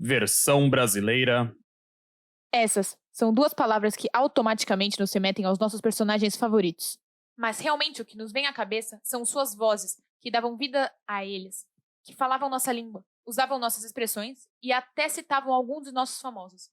Versão brasileira. Essas são duas palavras que automaticamente nos remetem aos nossos personagens favoritos. Mas realmente o que nos vem à cabeça são suas vozes, que davam vida a eles, que falavam nossa língua, usavam nossas expressões e até citavam alguns de nossos famosos.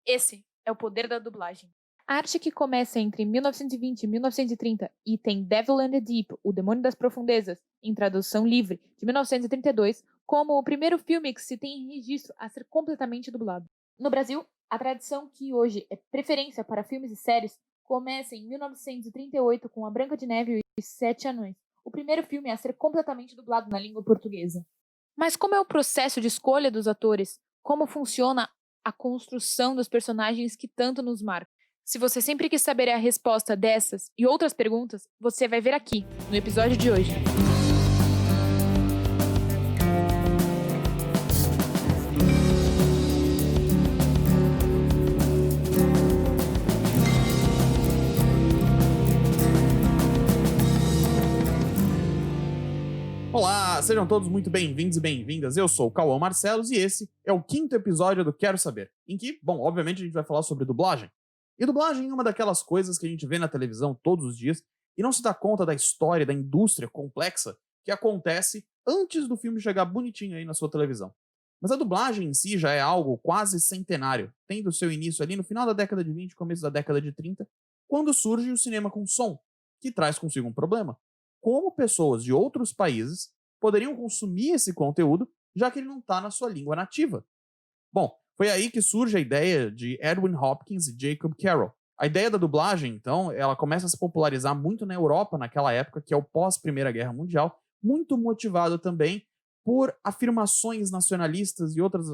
Esse é o poder da dublagem. A arte que começa entre 1920 e 1930 e tem Devil in the Deep, O Demônio das Profundezas, em tradução livre, de 1932, como o primeiro filme que se tem em registro a ser completamente dublado. No Brasil, a tradição que hoje é preferência para filmes e séries começa em 1938 com A Branca de Neve e os Sete Anões, o primeiro filme a ser completamente dublado na língua portuguesa. Mas como é o processo de escolha dos atores? Como funciona a construção dos personagens que tanto nos marcam? Se você sempre quis saber a resposta dessas e outras perguntas, você vai ver aqui, no episódio de hoje. Olá, sejam todos muito bem-vindos e bem-vindas. Eu sou o Cauã Marcelos e esse é o 5º episódio do Quero Saber, em que, bom, obviamente a gente vai falar sobre dublagem. E dublagem é uma daquelas coisas que a gente vê na televisão todos os dias e não se dá conta da história, da indústria complexa que acontece antes do filme chegar bonitinho aí na sua televisão. Mas a dublagem em si já é algo quase centenário, tendo seu início ali no final da década de 20, começo da década de 30, quando surge o cinema com som, que traz consigo um problema. Como pessoas de outros países poderiam consumir esse conteúdo, já que ele não está na sua língua nativa? Bom, foi aí que surge a ideia de Edwin Hopkins e Jacob Carroll. A ideia da dublagem, então, ela começa a se popularizar muito na Europa naquela época, que é o pós-Primeira Guerra Mundial, muito motivado também por afirmações nacionalistas e outras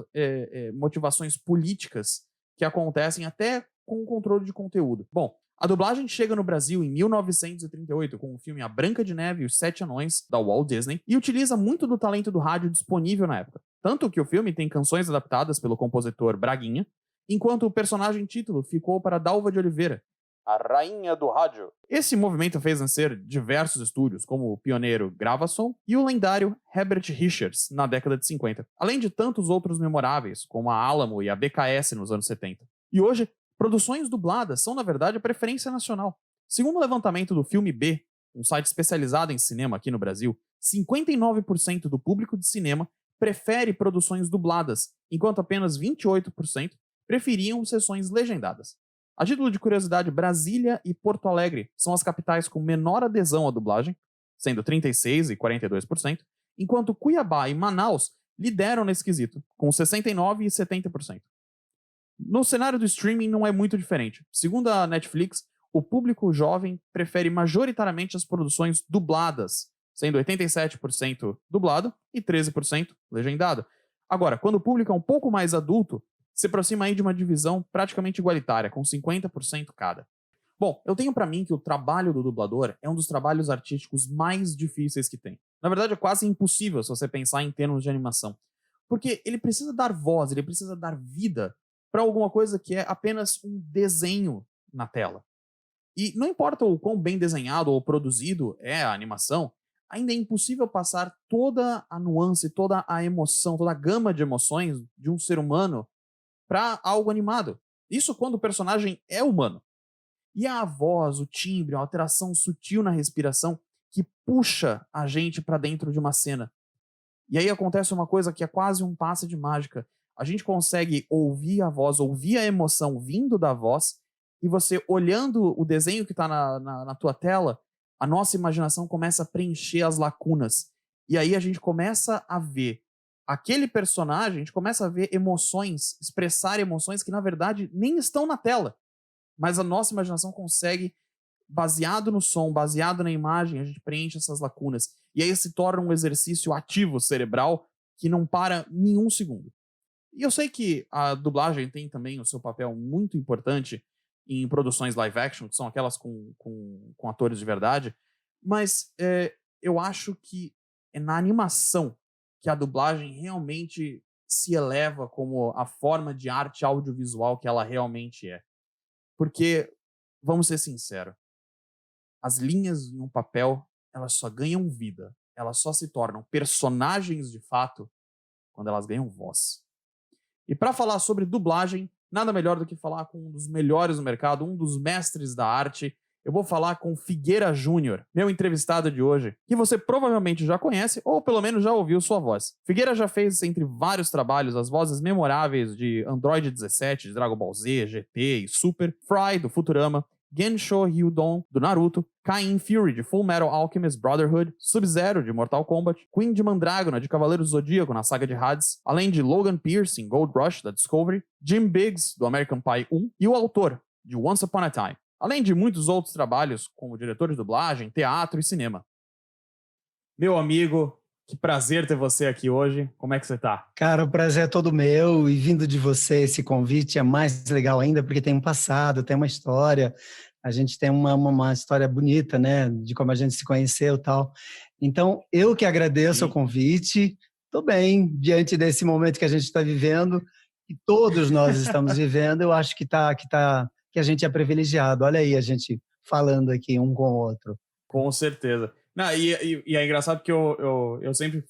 motivações políticas que acontecem até com o controle de conteúdo. Bom, a dublagem chega no Brasil em 1938 com o filme A Branca de Neve e os Sete Anões, da Walt Disney, e utiliza muito do talento do rádio disponível na época. Tanto que o filme tem canções adaptadas pelo compositor Braguinha, enquanto o personagem título ficou para Dalva de Oliveira, a rainha do rádio. Esse movimento fez nascer diversos estúdios, como o pioneiro Gravason e o lendário Herbert Richards, na década de 50, além de tantos outros memoráveis, como a Alamo e a BKS nos anos 70. E hoje, produções dubladas são, na verdade, a preferência nacional. Segundo o levantamento do Filme B, um site especializado em cinema aqui no Brasil, 59% do público de cinema prefere produções dubladas, enquanto apenas 28% preferiam sessões legendadas. A título de curiosidade, Brasília e Porto Alegre são as capitais com menor adesão à dublagem, sendo 36% e 42%, enquanto Cuiabá e Manaus lideram nesse quesito, com 69% e 70%. No cenário do streaming não é muito diferente. Segundo a Netflix, o público jovem prefere majoritariamente as produções dubladas, sendo 87% dublado e 13% legendado. Agora, quando o público é um pouco mais adulto, se aproxima aí de uma divisão praticamente igualitária, com 50% cada. Bom, eu tenho pra mim que o trabalho do dublador é um dos trabalhos artísticos mais difíceis que tem. Na verdade, é quase impossível se você pensar em termos de animação. Porque ele precisa dar voz, ele precisa dar vida para alguma coisa que é apenas um desenho na tela. E não importa o quão bem desenhado ou produzido é a animação, ainda é impossível passar toda a nuance, toda a emoção, toda a gama de emoções de um ser humano para algo animado. Isso quando o personagem é humano. E a voz, o timbre, a alteração sutil na respiração que puxa a gente para dentro de uma cena. E aí acontece uma coisa que é quase um passe de mágica. A gente consegue ouvir a voz, ouvir a emoção vindo da voz, e você olhando o desenho que está na tua tela, a nossa imaginação começa a preencher as lacunas. E aí a gente começa a ver aquele personagem, a gente começa a ver emoções, expressar emoções que na verdade nem estão na tela. Mas a nossa imaginação consegue, baseado no som, baseado na imagem, a gente preenche essas lacunas. E aí se torna um exercício ativo cerebral que não para nenhum segundo. E eu sei que a dublagem tem também o seu papel muito importante em produções live action, que são aquelas com atores de verdade, mas eu acho que é na animação que a dublagem realmente se eleva como a forma de arte audiovisual que ela realmente é. Porque, vamos ser sinceros, as linhas em um papel, elas só ganham vida, elas só se tornam personagens de fato quando elas ganham voz. E para falar sobre dublagem, nada melhor do que falar com um dos melhores do mercado, um dos mestres da arte. Eu vou falar com Figueira Júnior, meu entrevistado de hoje, que você provavelmente já conhece ou pelo menos já ouviu sua voz. Figueira já fez, entre vários trabalhos, as vozes memoráveis de Android 17, de Dragon Ball Z, GT e Super, Fry, do Futurama, Gensho Hyudon, do Naruto, Kain Fury, de Full Metal Alchemist Brotherhood, Sub-Zero, de Mortal Kombat, Queen de Mandrágora, de Cavaleiros do Zodíaco, na saga de Hades, além de Logan Pierce, em Gold Rush, da Discovery, Jim Biggs, do American Pie 1, e o autor, de Once Upon a Time. Além de muitos outros trabalhos, como diretor de dublagem, teatro e cinema. Meu amigo, que prazer ter você aqui hoje. Como é que você tá? Cara, o prazer é todo meu, e vindo de você esse convite é mais legal ainda, porque tem um passado, tem uma história, a gente tem uma história bonita, né, de como a gente se conheceu e tal. Então, eu que agradeço o convite, estou bem diante desse momento que a gente está vivendo, e todos nós estamos vivendo, eu acho que a gente é privilegiado. Olha aí a gente falando aqui um com o outro. Com certeza. Não, e é engraçado que eu sempre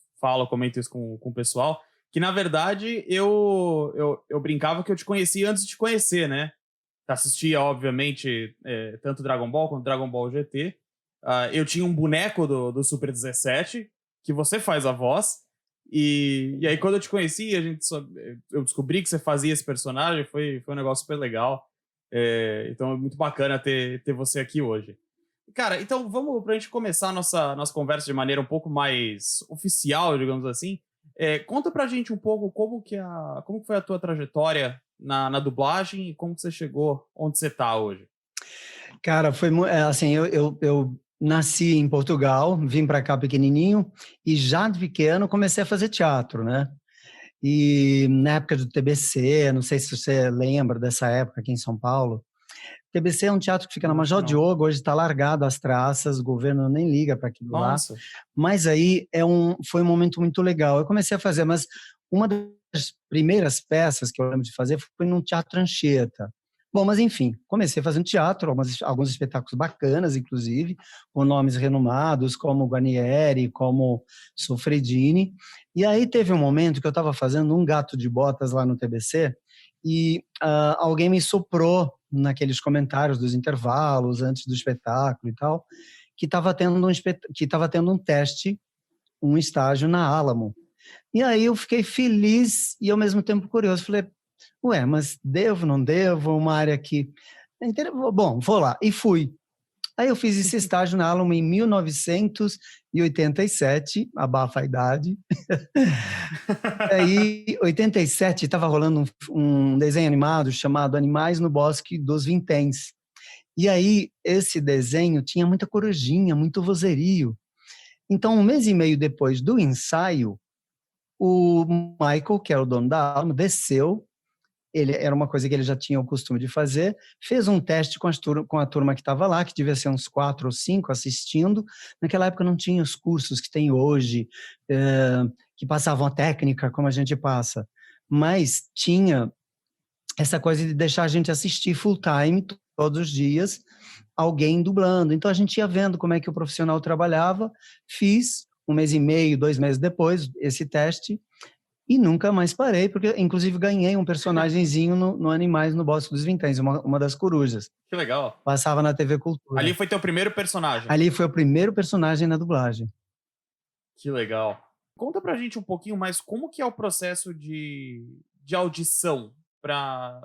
comento isso com o pessoal, que na verdade eu brincava que eu te conhecia antes de te conhecer, né? Assistia, obviamente, tanto Dragon Ball quanto Dragon Ball GT. Eu tinha um boneco do Super 17, que você faz a voz, e aí quando eu te conheci, eu descobri que você fazia esse personagem, foi um negócio super legal. Então é muito bacana ter você aqui hoje. Cara, então vamos pra gente começar a nossa conversa de maneira um pouco mais oficial, digamos assim. Conta pra gente um pouco como que foi a tua trajetória na dublagem e como que você chegou onde você tá hoje. Cara, foi assim, eu nasci em Portugal, vim para cá pequenininho e já de pequeno comecei a fazer teatro, né? E na época do TBC, não sei se você lembra dessa época aqui em São Paulo. TBC é um teatro que fica na Major Diogo, hoje está largado as traças, o governo nem liga para aquilo lá. Nossa. Mas aí foi um momento muito legal. Eu comecei a fazer, mas uma das primeiras peças que eu lembro de fazer foi num teatro Anchieta. Bom, mas enfim, comecei fazendo teatro, alguns espetáculos bacanas, inclusive, com nomes renomados, como Guarnieri, como Soffredini. E aí teve um momento que eu estava fazendo um Gato de Botas lá no TBC, e alguém me soprou naqueles comentários dos intervalos, antes do espetáculo e tal, que estava tendo um teste, um estágio na Alamo. E aí eu fiquei feliz e ao mesmo tempo curioso. Falei, ué, mas devo, não devo? Uma área que... Bom, vou lá. E fui. Aí eu fiz esse estágio na Alamo em 1987, abafa a idade. Aí, em 87, estava rolando um desenho animado chamado Animais no Bosque dos Vinténs. E aí, esse desenho tinha muita corujinha, muito vozerio. Então, um mês e meio depois do ensaio, o Michael, que era o dono da Alamo, desceu. Era uma coisa que ele já tinha o costume de fazer, fez um teste com a turma que estava lá, que devia ser uns 4 ou 5 assistindo. Naquela época não tinha os cursos que tem hoje, que passavam a técnica como a gente passa, mas tinha essa coisa de deixar a gente assistir full time, todos os dias, alguém dublando. Então a gente ia vendo como é que o profissional trabalhava. Fiz 1 mês e meio, 2 meses depois, esse teste, e nunca mais parei, porque inclusive ganhei um personagemzinho no Animais no Bosque dos Vinténs, uma das corujas. Que legal. Passava na TV Cultura. Ali foi teu primeiro personagem? Ali foi o primeiro personagem na dublagem. Que legal. Conta pra gente um pouquinho mais como que é o processo de audição para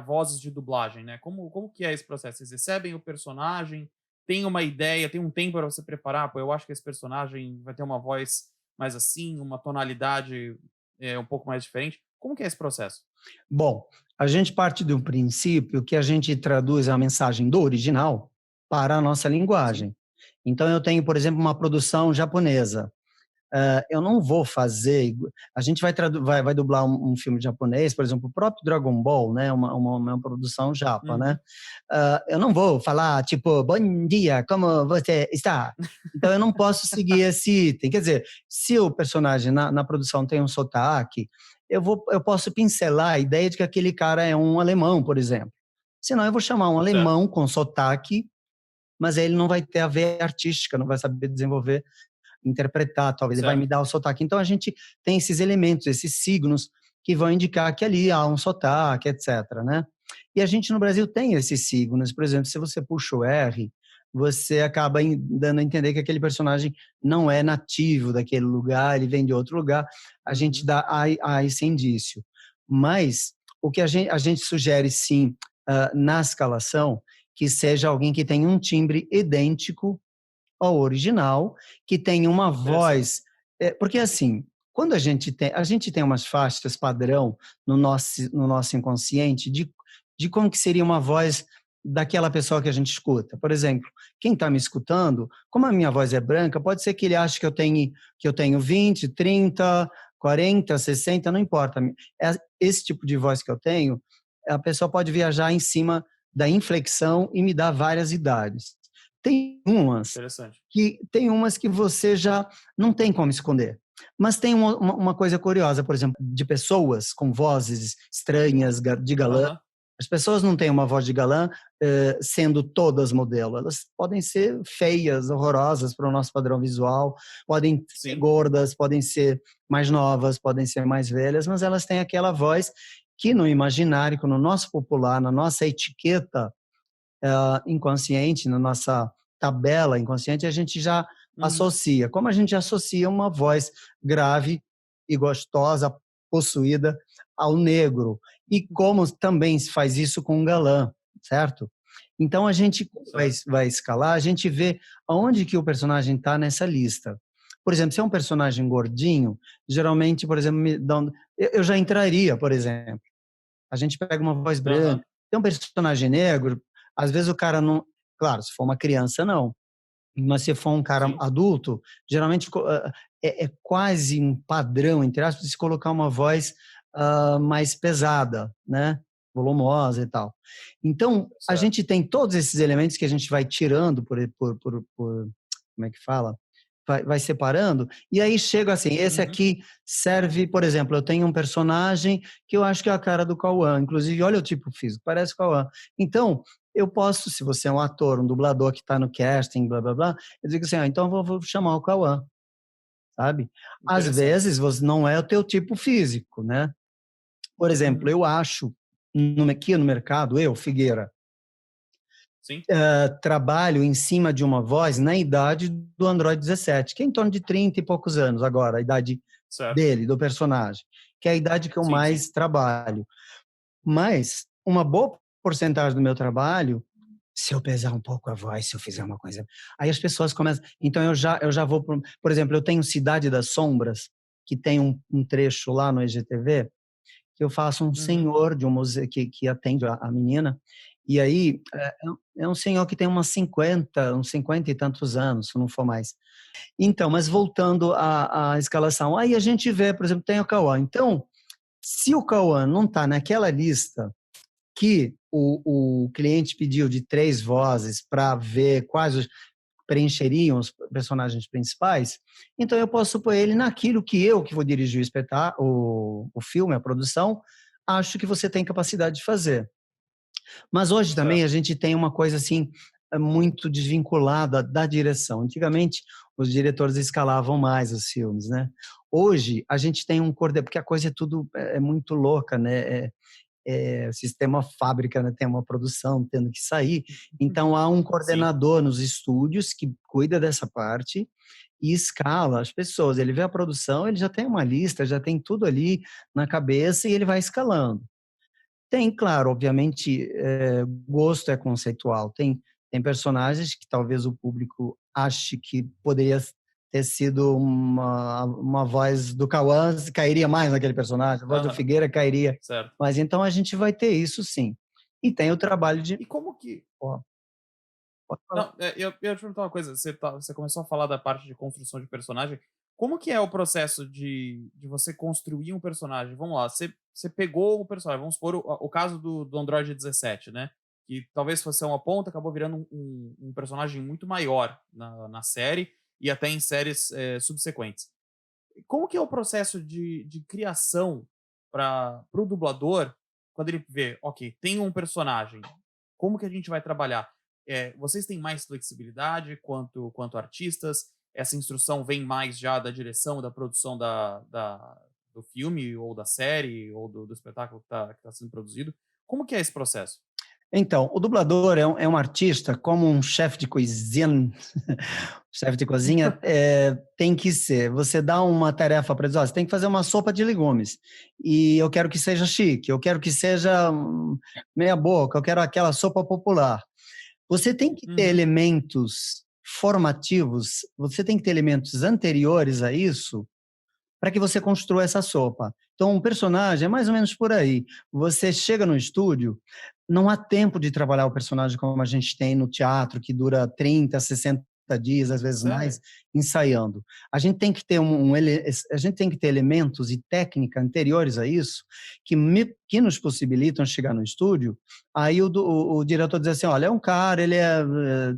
vozes de dublagem, né? Como que é esse processo? Vocês recebem o personagem, tem uma ideia, tem um tempo para você preparar, eu acho que esse personagem vai ter uma voz mais assim, uma tonalidade um pouco mais diferente. Como que é esse processo? Bom, a gente parte do princípio que a gente traduz a mensagem do original para a nossa linguagem. Sim. Então, eu tenho, por exemplo, uma produção japonesa. Eu não vou fazer... A gente vai dublar um filme japonês, por exemplo, o próprio Dragon Ball, né? Uma produção japa, né? Eu não vou falar, tipo, bom dia, como você está? Então, eu não posso seguir esse item. Quer dizer, se o personagem na produção tem um sotaque, eu posso pincelar a ideia de que aquele cara é um alemão, por exemplo. Senão, eu vou chamar um alemão com sotaque, mas aí ele não vai ter a veia artística, não vai saber desenvolver, interpretar, talvez ele vai me dar o sotaque. Então, a gente tem esses elementos, esses signos que vão indicar que ali há um sotaque, etc, né? E a gente no Brasil tem esses signos. Por exemplo, se você puxa o R, você acaba dando a entender que aquele personagem não é nativo daquele lugar, ele vem de outro lugar. A gente dá a esse indício. Mas o que a gente sugere, sim, na escalação, que seja alguém que tenha um timbre idêntico ao original, que tenha uma voz. Porque, assim, quando a gente tem umas faixas padrão no nosso inconsciente de como que seria uma voz daquela pessoa que a gente escuta. Por exemplo, quem está me escutando, como a minha voz é branca, pode ser que ele ache que eu tenho 20, 30, 40, 60, não importa. Esse tipo de voz que eu tenho, a pessoa pode viajar em cima da inflexão e me dar várias idades. Interessante. Tem umas que você já não tem como esconder. Mas tem uma coisa curiosa, por exemplo, de pessoas com vozes estranhas, de galã. As pessoas não têm uma voz de galã sendo todas modelo. Elas podem ser feias, horrorosas para o nosso padrão visual, podem ser gordas, podem ser mais novas, podem ser mais velhas, mas elas têm aquela voz que no imaginário, no nosso popular, na nossa etiqueta inconsciente, na nossa tabela inconsciente, a gente já associa. Como a gente associa uma voz grave e gostosa, possuída, ao negro. E como também se faz isso com um galã, certo? Então, a gente vai escalar, a gente vê aonde que o personagem está nessa lista. Por exemplo, se é um personagem gordinho, geralmente, por exemplo, eu já entraria, por exemplo. A gente pega uma voz branca. Tem um personagem negro, às vezes o cara não... Claro, se for uma criança, não. Mas se for um cara adulto, geralmente é quase um padrão, entre aspas, de se colocar uma voz mais pesada, né? Volumosa e tal. Então, a gente tem todos esses elementos que a gente vai tirando como é que fala? Vai separando, e aí chega assim, esse aqui serve, por exemplo, eu tenho um personagem que eu acho que é a cara do Cauã, inclusive, olha o tipo físico, parece o Cauã. Então, eu posso, se você é um ator, um dublador que está no casting, blá, blá, blá, eu digo assim, então eu vou chamar o Cauã, sabe? Às vezes, você não é o teu tipo físico, né? Por exemplo, eu acho, aqui no mercado, Figueira, trabalho em cima de uma voz na idade do Android 17, que é em torno de 30 e poucos anos agora, a idade dele, do personagem, que é a idade que eu mais trabalho. Mas uma boa porcentagem do meu trabalho, se eu pesar um pouco a voz, se eu fizer uma coisa... Aí as pessoas começam... Então eu já vou... Por exemplo, eu tenho Cidade das Sombras, que tem um trecho lá no IGTV, que eu faço um senhor de um museu que atende a menina, e aí é um senhor que tem uns 50 e tantos anos, se não for mais. Então, mas voltando à escalação, aí a gente vê, por exemplo, tem o Cauã. Então, se o Cauã não está naquela lista que o cliente pediu de 3 vozes para ver quais preencheriam os personagens principais, então eu posso pôr ele naquilo que vou dirigir o filme, a produção, acho que você tem capacidade de fazer. Mas hoje também a gente tem uma coisa assim muito desvinculada da direção. Antigamente os diretores escalavam mais os filmes, né? Hoje a gente tem um coordenador, porque a coisa é muito louca, né? O sistema fábrica, né, tem uma produção tendo que sair, então há um coordenador nos estúdios que cuida dessa parte e escala as pessoas. Ele vê a produção, ele já tem uma lista, já tem tudo ali na cabeça e ele vai escalando. Tem, claro, obviamente, gosto é conceitual. Tem personagens que talvez o público ache que poderia ter sido uma voz do Cauã, cairia mais naquele personagem, a voz do Figueira cairia. Mas então a gente vai ter isso, sim. E tem o trabalho de... E como que... pode Não, falar. eu ia te perguntar uma coisa. Você começou a falar da parte de construção de personagem. Como que é o processo de você construir um personagem? Vamos lá, você pegou o personagem, vamos supor o caso do Android 17, né? Que talvez fosse uma ponta, acabou virando um personagem muito maior na série e até em séries subsequentes. Como que é o processo de criação para o dublador, quando ele vê, ok, tem um personagem, como que a gente vai trabalhar? Vocês têm mais flexibilidade quanto artistas? Essa instrução vem mais já da direção, da produção do filme, ou da série, ou do espetáculo que tá sendo produzido. Como que é esse processo? Então, o dublador é um artista como um chefe de cozinha. Chefe de cozinha tem que ser. Você dá uma tarefa para eles, ó, você tem que fazer uma sopa de legumes. E eu quero que seja chique, eu quero que seja meia boca, eu quero aquela sopa popular. Você tem que ter Uhum. elementos formativos, você tem que ter elementos anteriores a isso para que você construa essa sopa. Então, um personagem é mais ou menos por aí. Você chega no estúdio, não há tempo de trabalhar o personagem como a gente tem no teatro, que dura 30, 60 dias, às vezes mais, Sério? ensaiando. A gente tem que ter a gente tem que ter elementos e técnica anteriores a isso que nos possibilitam chegar no estúdio. Aí o diretor diz assim, olha, é um cara, ele é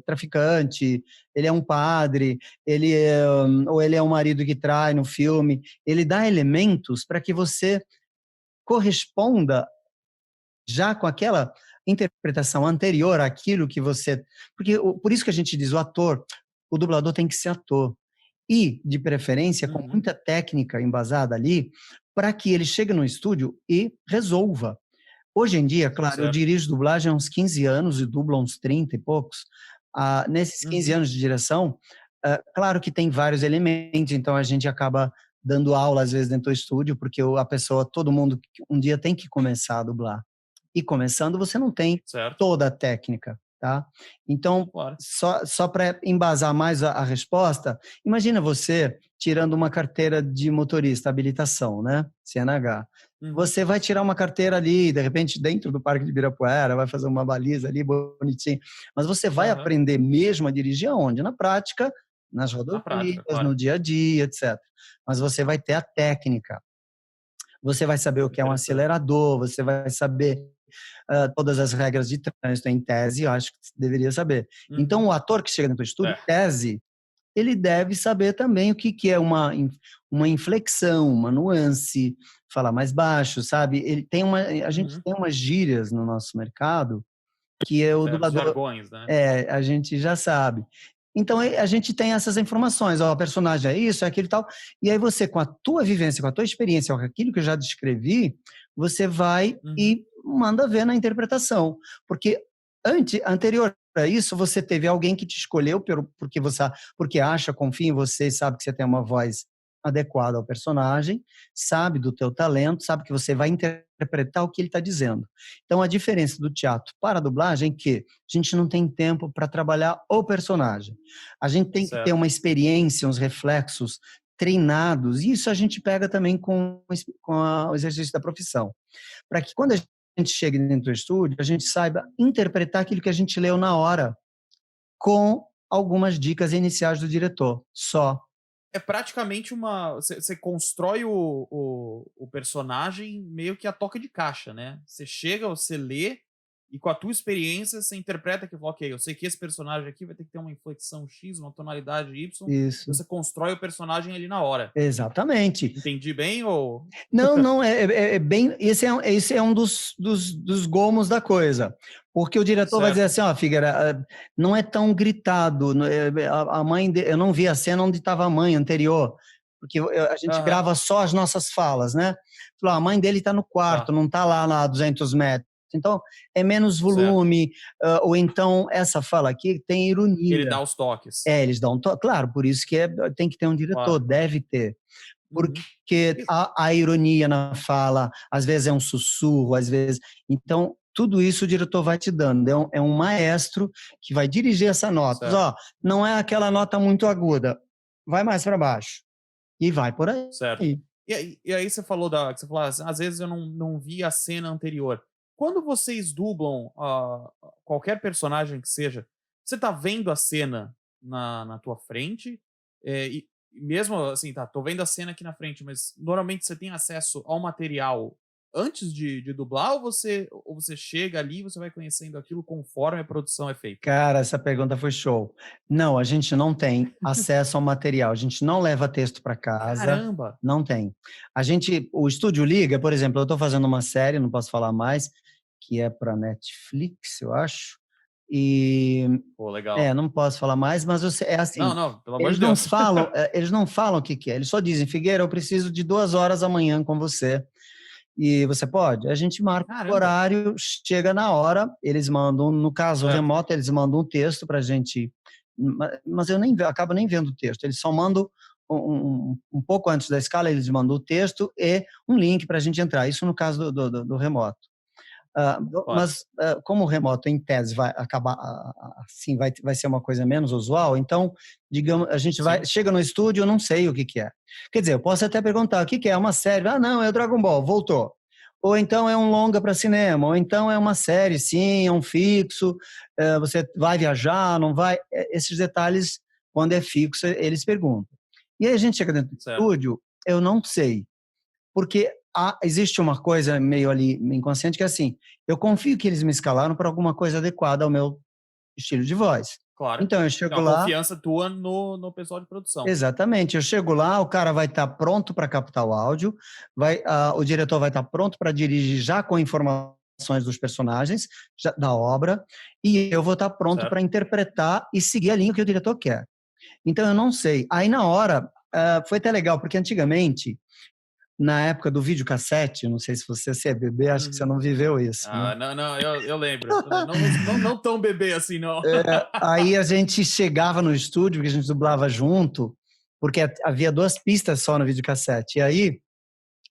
traficante, ele é um padre, ou ele é um marido que trai no filme. Ele dá elementos para que você corresponda já com aquela interpretação anterior àquilo que você... Porque por isso que a gente diz o dublador tem que ser ator. E, de preferência, com Uhum. muita técnica embasada ali, para que ele chegue no estúdio e resolva. Hoje em dia, claro, eu Certo. dirijo dublagem há uns 15 anos e dublo há uns 30 e poucos. Nesses 15 Uhum. anos de direção, claro que tem vários elementos, então a gente acaba dando aula, às vezes, dentro do estúdio, porque a pessoa, todo mundo, um dia tem que começar a dublar. E começando, você não tem Certo. toda a técnica, tá? Então, Claro. só para embasar mais a resposta, imagina você tirando uma carteira de motorista, habilitação, né? CNH. Uhum. Você vai tirar uma carteira ali, de repente, dentro do Parque de Ibirapuera, vai fazer uma baliza ali bonitinho, mas você vai Aham. aprender mesmo a dirigir aonde? Na prática, nas Na prática, rodovias, claro. no dia a dia, etc. Mas você vai ter a técnica, você vai saber o que é um Interessante. acelerador, você vai saber todas as regras de trânsito, em tese, eu acho que você deveria saber. Então, Uhum. o ator que chega dentro do estúdio, É. em tese, ele deve saber também o que é uma inflexão, uma nuance, falar mais baixo, sabe? A gente Uhum. tem umas gírias no nosso mercado que é o Certo. dublador, Jargões, né? a gente já sabe. Então, a gente tem essas informações, ó, o personagem é isso, é aquilo e tal, e aí você, com a tua vivência, com a tua experiência, com aquilo que eu já descrevi, você vai Uhum. e manda ver na interpretação. Porque anterior a isso, você teve alguém que te escolheu porque acha, confia em você, sabe que você tem uma voz adequada ao personagem, sabe do teu talento, sabe que você vai interpretar o que ele está dizendo. Então, a diferença do teatro para a dublagem é que a gente não tem tempo para trabalhar o personagem. A gente tem que ter Certo. uma experiência, uns reflexos treinados, e isso a gente pega também o exercício da profissão. Para que quando a gente chegue dentro do estúdio, a gente saiba interpretar aquilo que a gente leu na hora, com algumas dicas iniciais do diretor, só. É praticamente uma. Você constrói o personagem meio que a toca de caixa, né? Você chega, você lê, e com a tua experiência, você interpreta que, ok, eu sei que esse personagem aqui vai ter que ter uma inflexão X, uma tonalidade Y, e Isso, você constrói o personagem ali na hora. exatamente. Entendi bem ou. Não, bem. Esse é um dos gomos da coisa. Porque o diretor vai dizer Certo. assim: ó, Figueira, não é tão gritado. A mãe, eu não vi a cena onde estava a mãe anterior, porque a gente Aham. grava só as nossas falas, né? Falou, a mãe dele está no quarto, Tá. não está lá a 200 metros. Então, é menos Certo. volume, ou então essa fala aqui tem Ele ironia. dá os toques. Eles dão, claro, por isso que tem que ter um diretor, Claro, claro. deve ter. Uhum. Porque E- a ironia na fala, às vezes é um sussurro, às vezes. Então, tudo isso o diretor vai te dando. É um maestro que vai dirigir essa nota. Certo. Ó, não é aquela nota muito aguda, vai mais para baixo. E vai por Certo. aí. E aí você falou que você falou, às vezes eu não vi a cena anterior. Quando vocês dublam qualquer personagem que seja, você tá vendo a cena na tua frente, e mesmo assim, tá, tô vendo a cena aqui na frente, mas normalmente você tem acesso ao material antes de dublar, ou você chega ali e você vai conhecendo aquilo conforme a produção é feita? Cara, essa pergunta foi show. Não, a gente não tem acesso ao material, a gente não leva texto para casa, Caramba! não tem. O estúdio liga, por exemplo, eu estou fazendo uma série, não posso falar mais, que é para Netflix, eu acho, E Pô, legal. não posso falar mais, mas é assim, Não, pelo amor eles de não Deus. falam, eles não falam o que que é, eles só dizem: Figueira, eu preciso de 2 horas amanhã com você. E você pode? A gente marca o Caramba, horário, chega na hora, eles mandam, no caso certo. remoto, eles mandam um texto para a gente, mas eu acabo nem vendo o texto, eles só mandam um pouco antes da escala, eles mandam o texto e um link para a gente entrar, isso no caso do remoto. Claro. Mas como o remoto, em tese, vai acabar assim, vai ser uma coisa menos usual, então, digamos, a gente Sim, chega no estúdio, eu não sei o que que é. Quer dizer, eu posso até perguntar, o que que é? Uma série? Ah, não, é o Dragon Ball, voltou. Ou então é um longa para cinema, ou então é uma série, sim, é um fixo, você vai viajar, não vai? Esses detalhes, quando é fixo, eles perguntam. E aí a gente chega dentro do certo. estúdio, eu não sei, porque existe uma coisa meio ali inconsciente que é assim, eu confio que eles me escalaram para alguma coisa adequada ao meu estilo de voz. Claro. Então eu É chego uma lá, confiança tua no pessoal de produção. exatamente, eu chego lá, o cara vai estar pronto para captar o áudio, o diretor vai estar pronto para dirigir já com informações dos personagens, da obra, e eu vou estar pronto Certo. para interpretar e seguir a linha que o diretor quer. Então eu não sei. Aí na hora, foi até legal, porque antigamente na época do videocassete, não sei se você é bebê, acho que você Uhum. não viveu isso, né? Ah, não, eu lembro. Não tão bebê assim, não. Aí a gente chegava no estúdio, porque a gente dublava junto, porque havia 2 pistas só no videocassete. E aí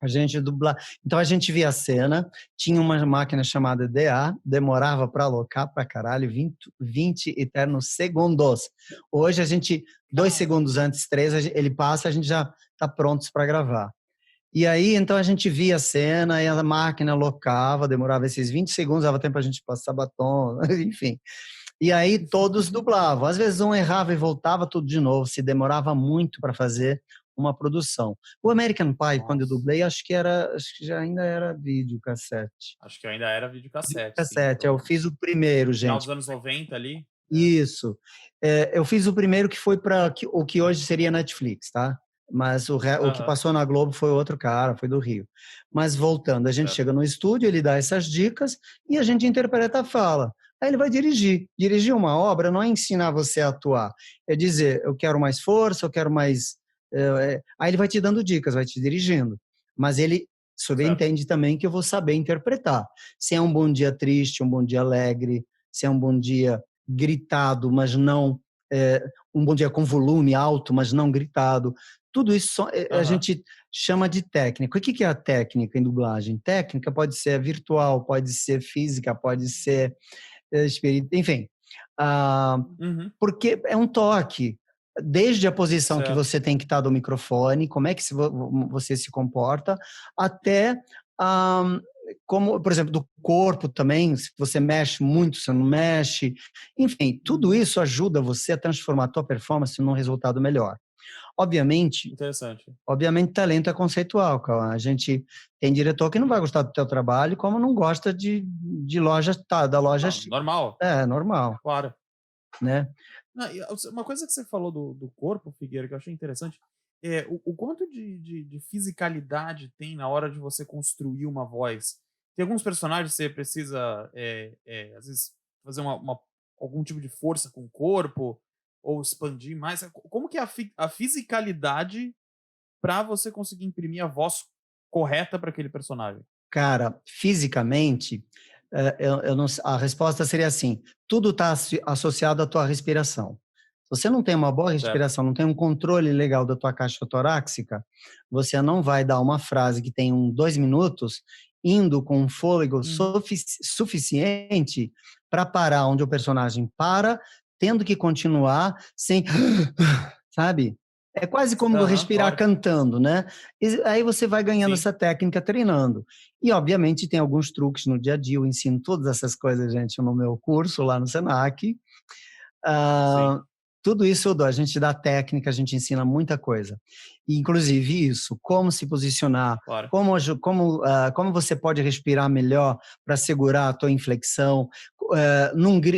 a gente dublava. Então a gente via a cena, tinha uma máquina chamada DA, demorava para alocar para caralho, 20 eternos segundos. Hoje a gente, 2 Caramba. segundos antes, 3, ele passa, a gente já está prontos para gravar. E aí, então, a gente via a cena e a máquina locava, demorava esses 20 segundos, dava tempo a gente passar batom, enfim. E aí todos dublavam. Às vezes um errava e voltava tudo de novo, se demorava muito para fazer uma produção. O American Pie, quando eu Nossa. dublei, acho que já ainda era videocassete. Acho que eu ainda era videocassete, sim. Videocassete, eu fiz o primeiro, Final gente. dos anos 90 ali. É. Isso. Eu fiz o primeiro que foi para o que hoje seria Netflix, tá? Mas o que Aham, passou na Globo foi outro cara, foi do Rio. Mas voltando, a gente certo. chega no estúdio, ele dá essas dicas e a gente interpreta a fala. Aí ele vai dirigir. Dirigir uma obra não é ensinar você a atuar, é dizer, eu quero mais força, eu quero mais. Aí ele vai te dando dicas, vai te dirigindo. Mas ele Certo. subentende também que eu vou saber interpretar. Se é um bom dia triste, um bom dia alegre, se é um bom dia gritado, mas não um bom dia com volume alto, mas não gritado. Tudo isso a Aham. gente chama de técnica. O que é a técnica em dublagem? Técnica pode ser virtual, pode ser física, pode ser enfim. Ah, Uhum. porque é um toque. Desde a posição que Certo. você tem que estar do microfone, como é que você se comporta, até ah, como, por exemplo, do corpo também, se você mexe muito, se não mexe. Enfim, tudo Uhum. isso ajuda você a transformar a tua performance num resultado melhor. Obviamente, Interessante. obviamente talento é conceitual, Cauã. A gente tem diretor que não vai gostar do teu trabalho, como não gosta de loja, tá, da loja Não, X. normal, É normal, claro. né? Não, e uma coisa que você falou do corpo, Figueira, que eu achei interessante, é o quanto de fisicalidade tem na hora de você construir uma voz. Tem alguns personagens que você precisa, às vezes, fazer algum tipo de força com o corpo, ou expandir mais. Como que é a fisicalidade para você conseguir imprimir a voz correta para aquele personagem? Cara, fisicamente, eu não, a resposta seria assim: tudo está associado à tua respiração. Se você não tem uma boa Certo. respiração, não tem um controle legal da tua caixa torácica, você não vai dar uma frase que tem 2 minutos indo com um fôlego Uhum. suficiente para parar onde o personagem para, tendo que continuar sem, sabe? É quase como Aham, respirar claro. cantando, né? E aí você vai ganhando Sim, essa técnica treinando. E, obviamente, tem alguns truques no dia a dia. Eu ensino todas essas coisas, gente, no meu curso lá no Senac. sim, Ah, tudo isso eu dou. A gente dá técnica, a gente ensina muita coisa. E, inclusive isso, como se posicionar, claro. como você pode respirar melhor para segurar a tua inflexão,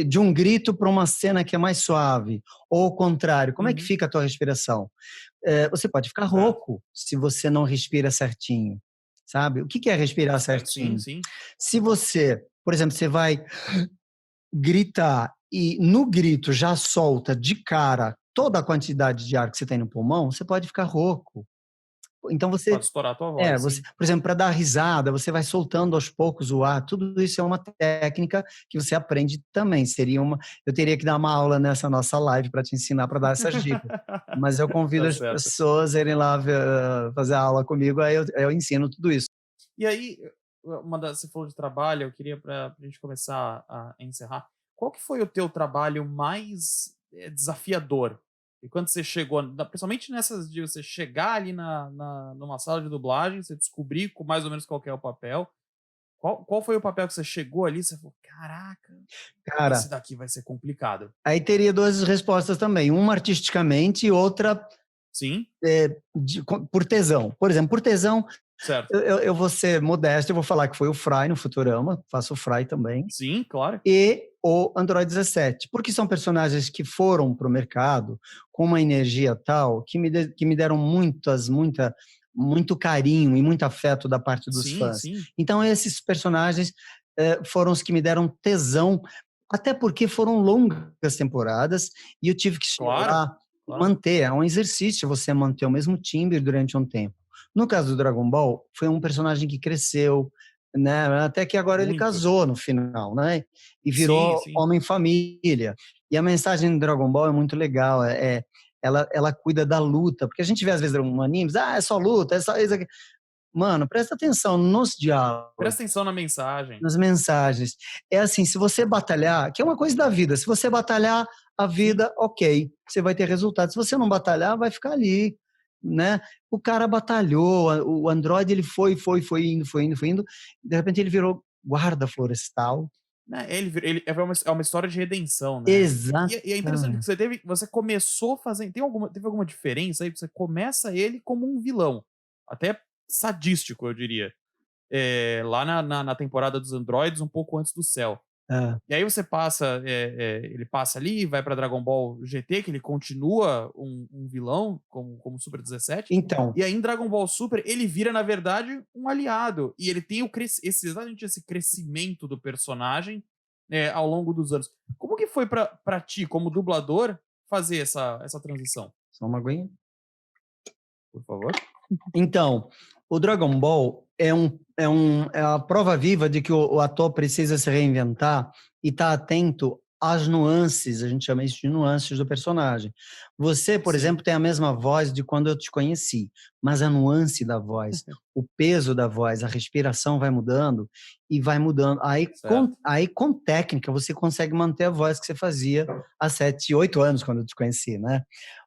de um grito para uma cena que é mais suave, ou o contrário, como é que Uhum. fica a tua respiração? Você pode ficar Certo. rouco se você não respira certinho, sabe? O que é respirar Sim, certinho? sim. Se você, por exemplo, você vai gritar e no grito já solta de cara toda a quantidade de ar que você tem no pulmão, você pode ficar rouco. Então Pode estourar a tua voz, você, sim. por exemplo, para dar risada, você vai soltando aos poucos o ar. Tudo isso é uma técnica que você aprende também. Eu teria que dar uma aula nessa nossa live para te ensinar para dar essas dicas. Mas eu convido Tá as certo. pessoas a irem lá fazer a aula comigo, aí eu ensino tudo isso. E aí, você falou de trabalho, eu queria pra gente começar a encerrar. Qual que foi o teu trabalho mais desafiador? E quando você chegou, principalmente nessas de você chegar ali numa sala de dublagem, você descobrir mais ou menos qual que é o papel. Qual foi o papel que você chegou ali e você falou, caraca, esse Cara, daqui vai ser complicado. aí teria duas respostas também. Uma artisticamente e outra Sim, por tesão. Por exemplo, por tesão, certo. eu vou ser modesto, eu vou falar que foi o Fry no Futurama, faço o Fry também, Sim, claro. e o Android 17, porque são personagens que foram para o mercado com uma energia tal que me deram muito carinho e muito afeto da parte dos Sim, fãs. sim. Então, esses personagens foram os que me deram tesão, até porque foram longas temporadas e eu tive que chegar Claro, lá e claro. manter. É um exercício você manter o mesmo timbre durante um tempo. No caso do Dragon Ball, foi um personagem que cresceu, né? Até que agora ele Muito. casou no final, né? E Sim, virou sim. homem-família. E a mensagem do Dragon Ball é muito legal. Ela cuida da luta, porque a gente vê às vezes um anime, é só luta, é só isso aqui. Mano, presta atenção nos diálogos, Presta atenção na mensagem. nas mensagens. É assim, se você batalhar, que é uma coisa da vida, se você batalhar a Sim. vida, ok, você vai ter resultado. Se você não batalhar, vai ficar ali, né? O cara batalhou, o Android ele foi indo, de repente ele virou guarda florestal. Né, é uma história de redenção, né. E é interessante que Exatamente. você começou fazendo teve alguma diferença aí, que você começa ele como um vilão, até sadístico, eu diria, lá na temporada dos androides, um pouco antes do Cell. É. E aí você passa, ele passa ali, vai pra Dragon Ball GT, que ele continua um vilão, como Super 17, Então, e aí em Dragon Ball Super ele vira, na verdade, um aliado. E ele tem exatamente esse crescimento do personagem, ao longo dos anos. Como que foi pra ti, como dublador, fazer essa transição? só uma aguinha. Por favor. Então, o Dragon Ball é a prova viva de que o ator precisa se reinventar e estar atento às nuances, a gente chama isso de nuances do personagem. Você, por Sim, exemplo, tem a mesma voz de quando eu te conheci, mas a nuance da voz, o peso da voz, a respiração vai mudando e vai mudando. certo. Aí com técnica, você consegue manter a voz que você fazia há 7, 8 anos, quando eu te conheci, né?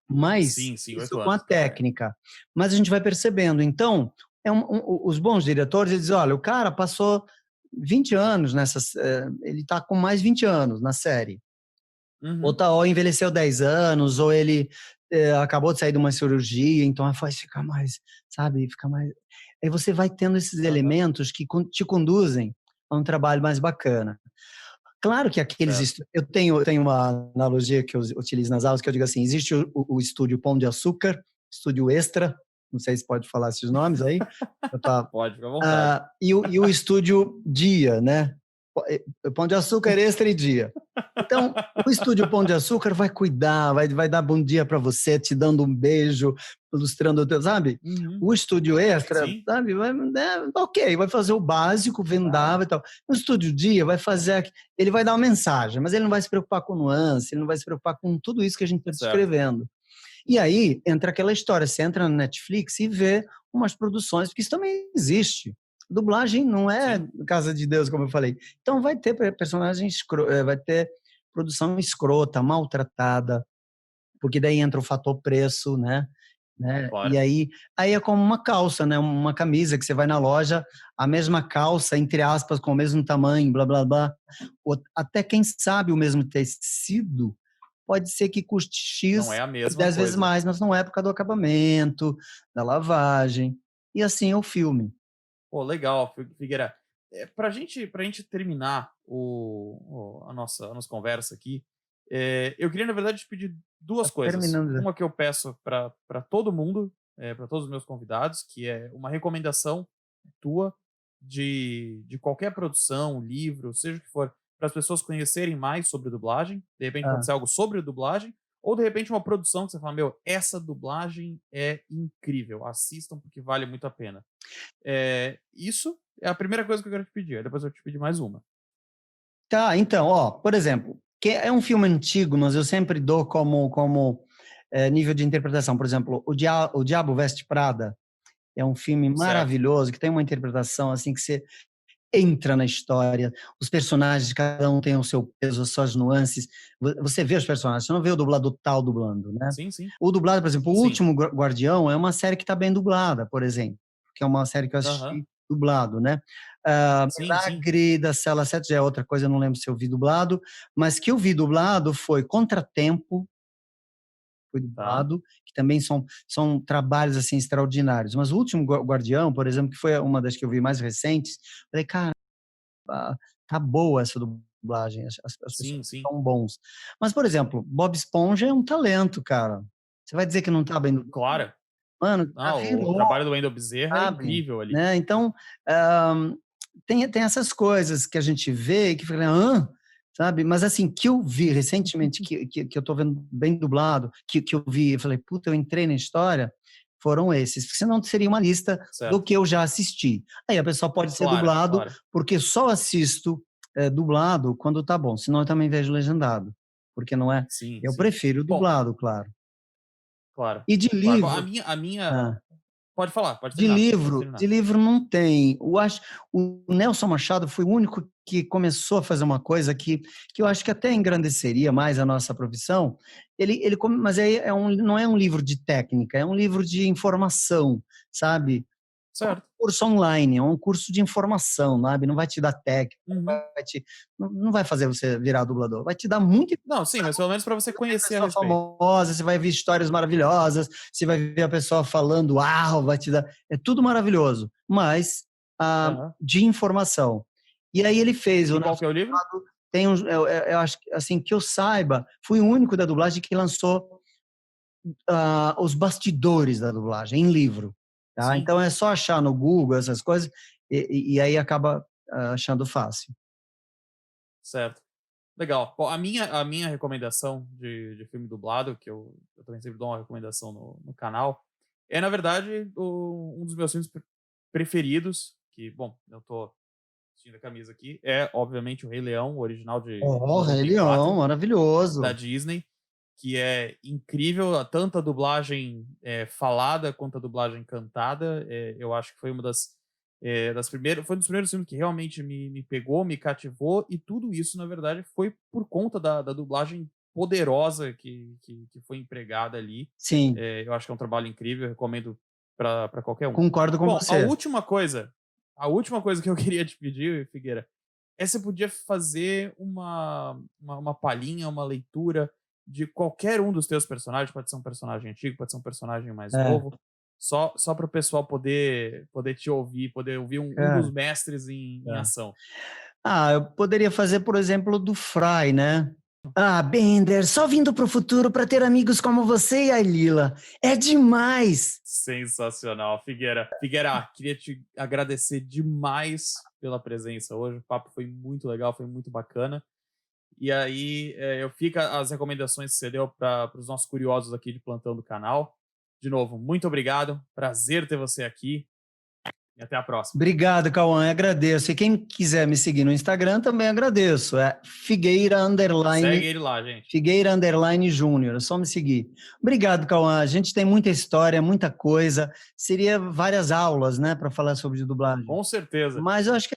Mas Sim, sim, isso 8 com a anos, cara. técnica. Mas a gente vai percebendo. Então, os bons diretores, eles dizem, olha, o cara passou 20 anos ele está com mais 20 anos na série. Uhum. Ou envelheceu 10 anos, ou ele acabou de sair de uma cirurgia, então a voz fica mais, sabe, fica mais... Aí você vai tendo esses Aham. elementos que te conduzem a um trabalho mais bacana. Claro que Certo. eu tenho uma analogia que eu utilizo nas aulas, que eu digo assim, existe o estúdio Pão de Açúcar, estúdio Extra, não sei se pode falar esses nomes aí, Pode, fica à vontade. e o estúdio Dia, né? Pão de Açúcar Extra e Dia. Então, o estúdio Pão de Açúcar vai cuidar, vai dar bom dia para você, te dando um beijo, ilustrando o teu, sabe? Uhum. O estúdio Extra, Sim, sabe? Ok, vai fazer o básico, vendava e tal. O estúdio Dia ele vai dar uma mensagem, mas ele não vai se preocupar com nuance, ele não vai se preocupar com tudo isso que a gente está certo. descrevendo. E aí entra aquela história, você entra no Netflix e vê umas produções, porque isso também existe. Dublagem não é Sim, casa de Deus, como eu falei. Então vai ter vai ter produção escrota, maltratada, porque daí entra o fator preço, né? E claro. aí é como uma calça, né? Uma camisa que você vai na loja, a mesma calça, entre aspas, com o mesmo tamanho, blá blá blá. Até quem sabe o mesmo tecido pode ser que custe Não é X a e mesma 10 vezes coisa. mais, mas não é por causa do acabamento, da lavagem. E assim é o filme. Pô, legal, Figueira. Pra gente terminar a nossa conversa aqui, eu queria, na verdade, te pedir duas coisas. Terminando. Uma que eu peço para todo mundo, para todos os meus convidados, que é uma recomendação tua de qualquer produção, livro, seja o que for, para as pessoas conhecerem mais sobre dublagem? De repente pode Ah, ser algo sobre dublagem, ou de repente uma produção que você fala, meu, essa dublagem é incrível, assistam porque vale muito a pena. Isso é a primeira coisa que eu quero te pedir, aí depois eu te pedir mais uma. tá, então, ó, por exemplo, que é um filme antigo, mas eu sempre dou como nível de interpretação. Por exemplo, O Diabo Veste Prada é um filme Certo. maravilhoso, que tem uma interpretação assim que você entra na história, os personagens, cada um tem o seu peso, as suas nuances. Você vê os personagens, você não vê o dublador tal dublando, né? Sim, sim. O dublado, por exemplo, O Sim. Último Guardião é uma série que está bem dublada, por exemplo, que é uma série que eu Aham. assisti dublado, né? Sim, sim. Milagre da Cela 7 já é outra coisa, eu não lembro se eu vi dublado, mas que eu vi dublado foi Contratempo, foi Tá. dublado, que também são trabalhos assim extraordinários. Mas O Último Guardião, por exemplo, que foi uma das que eu vi mais recentes, falei, cara, tá boa essa dublagem, as pessoas Sim, sim. são bons. Mas, por exemplo, Bob Esponja é um talento, cara. Você vai dizer que não tá bem dublado? Claro. Mano, já Ah, o virou, trabalho do Wendell Bezerra é sabe? incrível ali. Né? Então, hã, tem essas coisas que a gente vê e que fica: "Hã?", sabe? Mas, assim, que eu vi recentemente, que eu tô vendo bem dublado, que eu vi, eu falei: "Puta, eu entrei na história", foram esses, porque senão seria uma lista do Certo. que eu já assisti. Aí a pessoa pode ser Claro, dublado, claro. porque só assisto, dublado quando tá bom, senão eu também vejo legendado, porque não é, Sim, eu sim. prefiro Bom, dublado, claro. claro, E de claro. Bom, livro, a minha hã. pode falar, pode De terminar, pode livro terminar. de livro não tem. O Nelson Machado foi o único que começou a fazer uma coisa que eu acho que até engrandeceria mais a nossa profissão. Mas aí não é um livro de técnica, é um livro de informação, sabe. É um Certo. curso online, é um curso de informação, sabe, não vai te dar técnica, Uhum. não vai fazer você virar dublador, vai te dar muita Não, sim, mas pelo menos para você conhecer a pessoa respeito. famosa, você vai ver histórias maravilhosas, você vai ver a pessoa falando, uau, vai te dar. É tudo maravilhoso, mas Aham. de informação. E aí ele fez, o E qual Nelson que é o livro? Machado tem um, eu acho que, assim, que eu saiba, fui o único da dublagem que lançou os bastidores da dublagem em livro. Tá? Sim, Então é só achar no Google essas coisas e aí acaba achando fácil. certo. Legal. Bom, a minha recomendação de filme dublado, que eu também sempre dou uma recomendação no canal, é, na verdade, um dos meus filmes preferidos, que, bom, eu tô vestindo a camisa aqui, é, obviamente, o Rei Leão, o original de Oh, Rei Leão, 94, da maravilhoso. Disney, que é incrível, tanto a dublagem falada quanto a dublagem cantada. Eu acho que foi uma das primeiras, foi um dos primeiros filmes que realmente me pegou, me cativou, e tudo isso, na verdade, foi por conta da dublagem poderosa que foi empregada ali. Sim, Eu acho que é um trabalho incrível, eu recomendo para qualquer um. concordo com Bom, a você. última coisa, a última coisa que eu queria te pedir, Figueira, você podia fazer uma palhinha, uma leitura de qualquer um dos teus personagens, pode ser um personagem antigo, pode ser um personagem mais É, novo, só para o pessoal poder te ouvir, poder ouvir um dos cara, mestres em tá. ação. Eu poderia fazer, por exemplo, do Fry, né? Ah, Bender, só vindo pro futuro para ter amigos como você e a Lila. É demais! Sensacional, Figueira. Figueira, queria te agradecer demais pela presença hoje. O papo foi muito legal, foi muito bacana. E aí, eu fico as recomendações que você deu para os nossos curiosos aqui de plantão do canal. De novo, muito obrigado. Prazer ter você aqui. E até a próxima. Obrigado, Cauã, agradeço. E quem quiser me seguir no Instagram, também agradeço. É Segue ele lá, gente. Figueira underline Júnior, é só me seguir. Obrigado, Cauã. A gente tem muita história, muita coisa. Seria várias aulas, né, para falar sobre dublagem. Com certeza. Mas eu acho que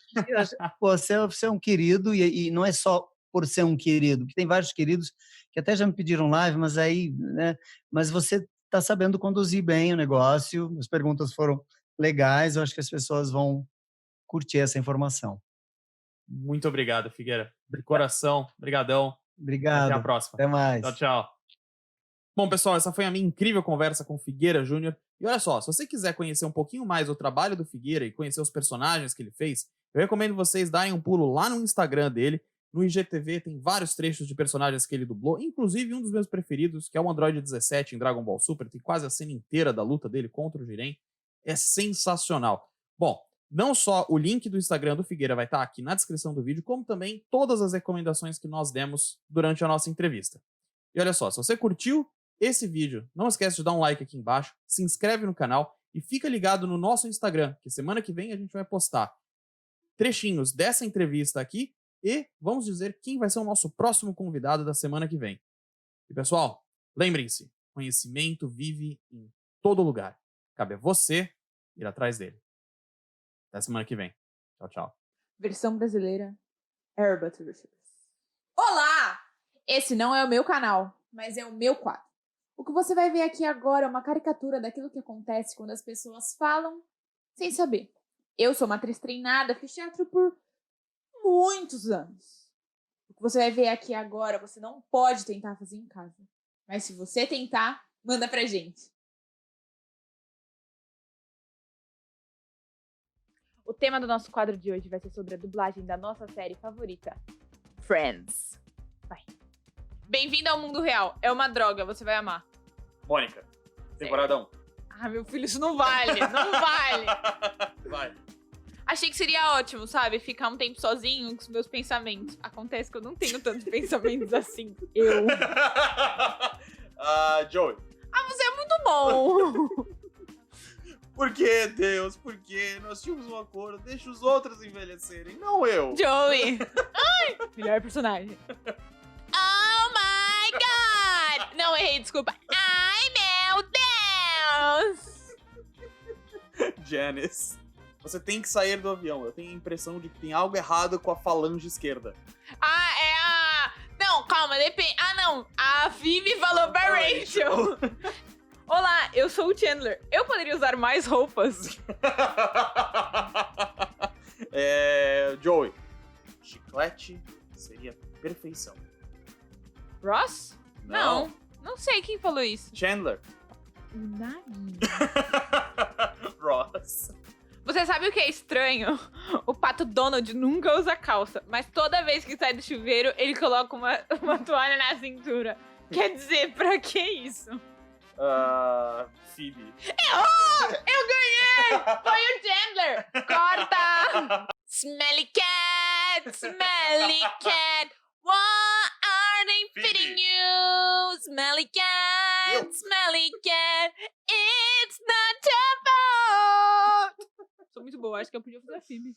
pô, você é um querido, e não é só por ser um querido, porque tem vários queridos que até já me pediram live, mas aí, né? Mas você está sabendo conduzir bem o negócio, as perguntas foram legais, eu acho que as pessoas vão curtir essa informação. Muito obrigado, Figueira. De coração, brigadão. E até a Obrigado, próxima. até Tchau, mais. tchau. Bom, pessoal, essa foi a minha incrível conversa com o Figueira Júnior. E olha só, se você quiser conhecer um pouquinho mais do trabalho do Figueira e conhecer os personagens que ele fez, eu recomendo vocês darem um pulo lá no Instagram dele. No IGTV tem vários trechos de personagens que ele dublou, inclusive um dos meus preferidos, que é o Android 17 em Dragon Ball Super. Tem quase a cena inteira da luta dele contra o Jiren. É sensacional. Bom, Não só o link do Instagram do Figueira vai estar aqui na descrição do vídeo, como também todas as recomendações que nós demos durante a nossa entrevista. E olha só, se você curtiu esse vídeo, não esquece de dar um like aqui embaixo, se inscreve no canal e fica ligado no nosso Instagram, que semana que vem a gente vai postar trechinhos dessa entrevista aqui e vamos dizer quem vai ser o nosso próximo convidado da semana que vem. E pessoal, lembrem-se, conhecimento vive em todo lugar. Cabe a você ir atrás dele. Até semana que vem. Tchau, tchau. Versão brasileira, Herbert Richards. Olá! Esse não é o meu canal, mas é o meu quadro. O que você vai ver aqui agora é uma caricatura daquilo que acontece quando as pessoas falam sem saber. Eu sou uma atriz treinada, fiz teatro por muitos anos. O que você vai ver aqui agora, você não pode tentar fazer em casa. Mas se você tentar, manda pra gente. O tema do nosso quadro de hoje vai ser sobre a dublagem da nossa série favorita, Friends. Vai. Bem-vindo ao mundo real. É uma droga, você vai amar. Mônica, temporada 1. Ah, meu filho, isso não vale. Não vale. Vai. Achei que seria ótimo, sabe? Ficar um tempo sozinho com os meus pensamentos. Acontece que eu não tenho tantos pensamentos assim. Eu. Joey. Você é muito bom. Por que, Deus? Por que? Nós tínhamos um acordo. Deixa os outros envelhecerem, não eu. Joey. Ai, melhor personagem. Oh my God. Não, errei, desculpa. Ai, meu Deus. Janice. Você tem que sair do avião. Eu tenho a impressão de que tem algo errado com a falange esquerda. Ah, é a... Não, calma, depende. Ah, não. A Phoebe falou pra Rachel. Olá, eu sou o Chandler. Eu poderia usar mais roupas? Joey. Chiclete seria perfeição. Ross? Não sei quem falou isso. Chandler. Nani. Ross. Você sabe o que é estranho? O Pato Donald nunca usa calça, mas toda vez que sai do chuveiro, ele coloca uma toalha na cintura. Quer dizer, pra que isso? Phoebe. Eu ganhei! Foi o Chandler! Corta! Smelly cat! Smelly cat! What are they feeding you? Smelly cat! Smelly cat! It's not your fault! Sou muito boa, acho que eu podia fazer a Phoebe.